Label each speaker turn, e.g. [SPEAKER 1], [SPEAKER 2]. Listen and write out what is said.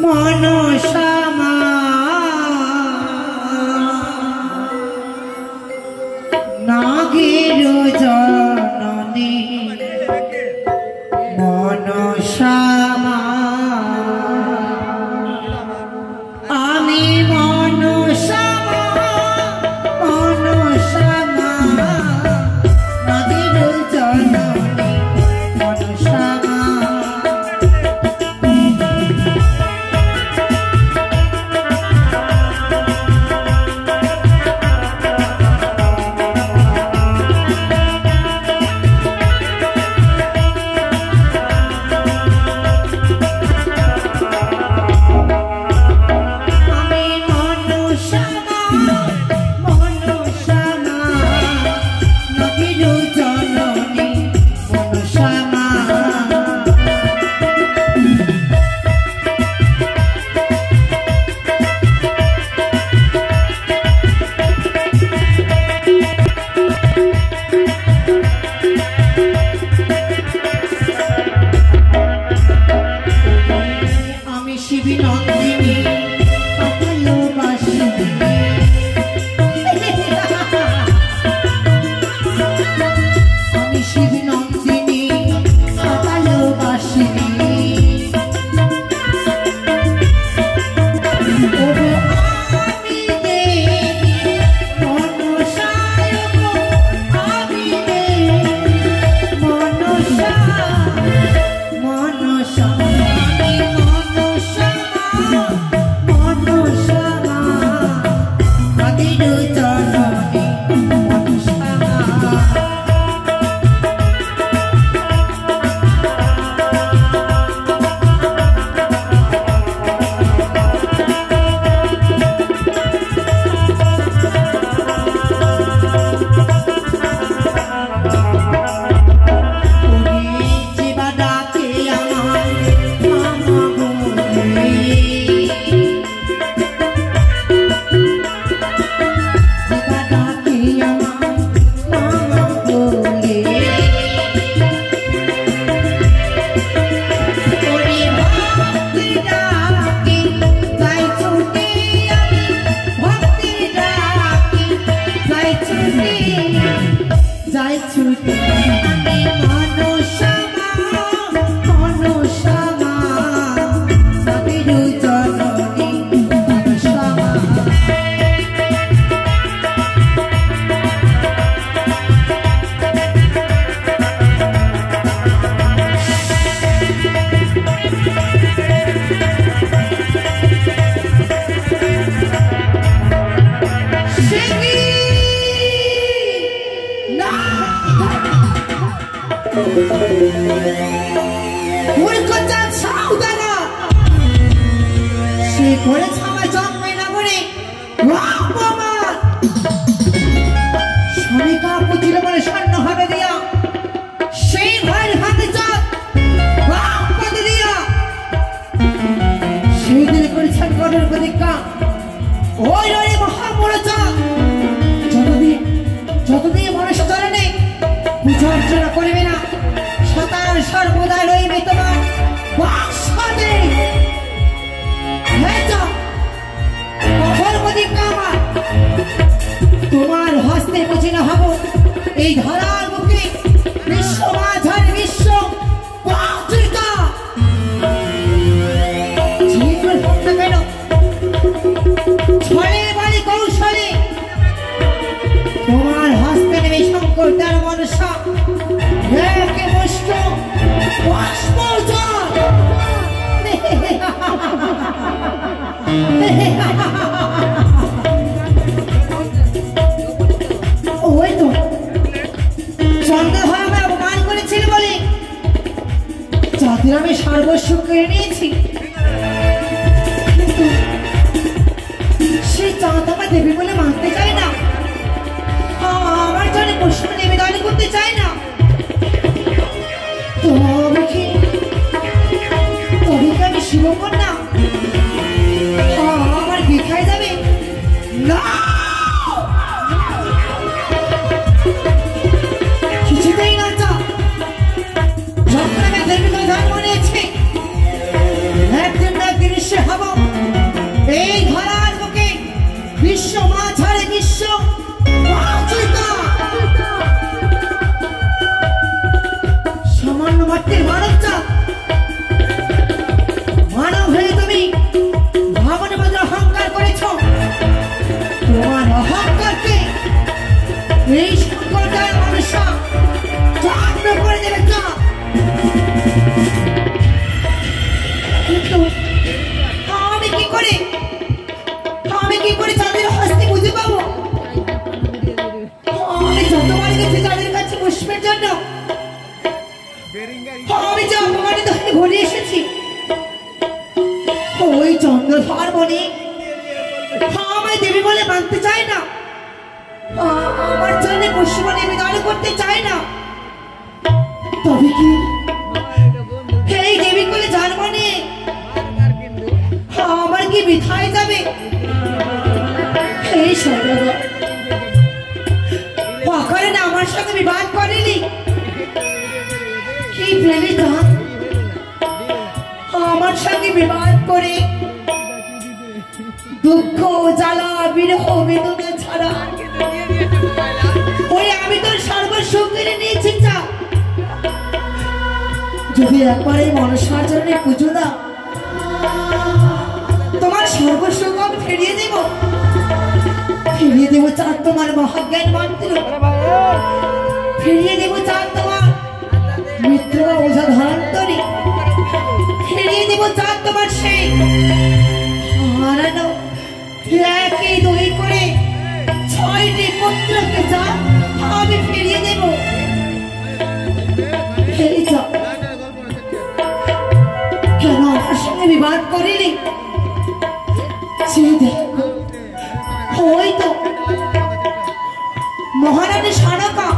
[SPEAKER 1] মনসামা নাগের জননী মনসামা আমি মনসামা মনসামা নাগের জননী মনসামা তোমার হস্তে বুঝি না হব এই ধরার মুখে বিশ্ব মাঝার বিশ্ব পত্রিকা জীবন ভক্ত কেন ছলে বাড়ি কৌশলে তোমার হস্তে নেবে শঙ্কর তার মনসা একে মুষ্ট পুষ্প আমি সর্বস্ব কেড়ে নিয়েছি কিন্তু সেই চাঁদ আমার দেবী বলে মানতে চায় না আমার জন্য পুষ্প নিবেদন করতে চায় না তবে কি আমি শিবকন্যা আমার বিখায় যাবে না কিছুতেই না চা যখন আমি দেবী কথা মনে আছে একদিন না একদিন মর্তের মানব চাপ মানব হয়ে তুমি ভগবানের মধ্যে অহংকার করেছ। তোমার অহংকারকে এই সম্প্রদায়ের মানুষরা চূর্ণ করে দেবে চা। কিন্তু আমি কি করে চাঁদের হস্তে বুঝে পাবো? আমি যতবার গেছি চাঁদের কাছে পুষ্পের জন্য, আমি যে অপমানিত হয়ে ঘুরে এসেছি ওই চন্দ্রধর বনে আমায় দেবী বলে মানতে চায় না, আমার জন্য পুষ্প নিবেদন করতে চায় না। তবে কি এই দেবী বলে যার মনে আমার কি বিথায় যাবে? এই সদাগর অকারণে আমার সাথে বিবাদ করেনি কি প্রেমিকা আমার সঙ্গে বিবাদ করে দুঃখ জ্বালা বিরহ বেদনা ছাড়া ওই আমি তোর সর্বসুখ কিনে নিয়েছি। চা যদি একবারে মনসার জন্য পুজো দাও তোমার সর্বসুখ আমি ফিরিয়ে দেব চাঁদ তোমার মহাজ্ঞান মন্ত্র, ফিরিয়ে দেব চাঁদ তোমার মিত্র ওঝা ধরান্তরী, ফিরিয়ে দেব চাঁদ তোমার সেই হারানো একই দুই করে 6টি পুত্রকে চাঁদ আমি ফিরিয়ে দেব। কেন আমার সঙ্গে বিবাদ করিনি? ওই তো মহারানী সারকা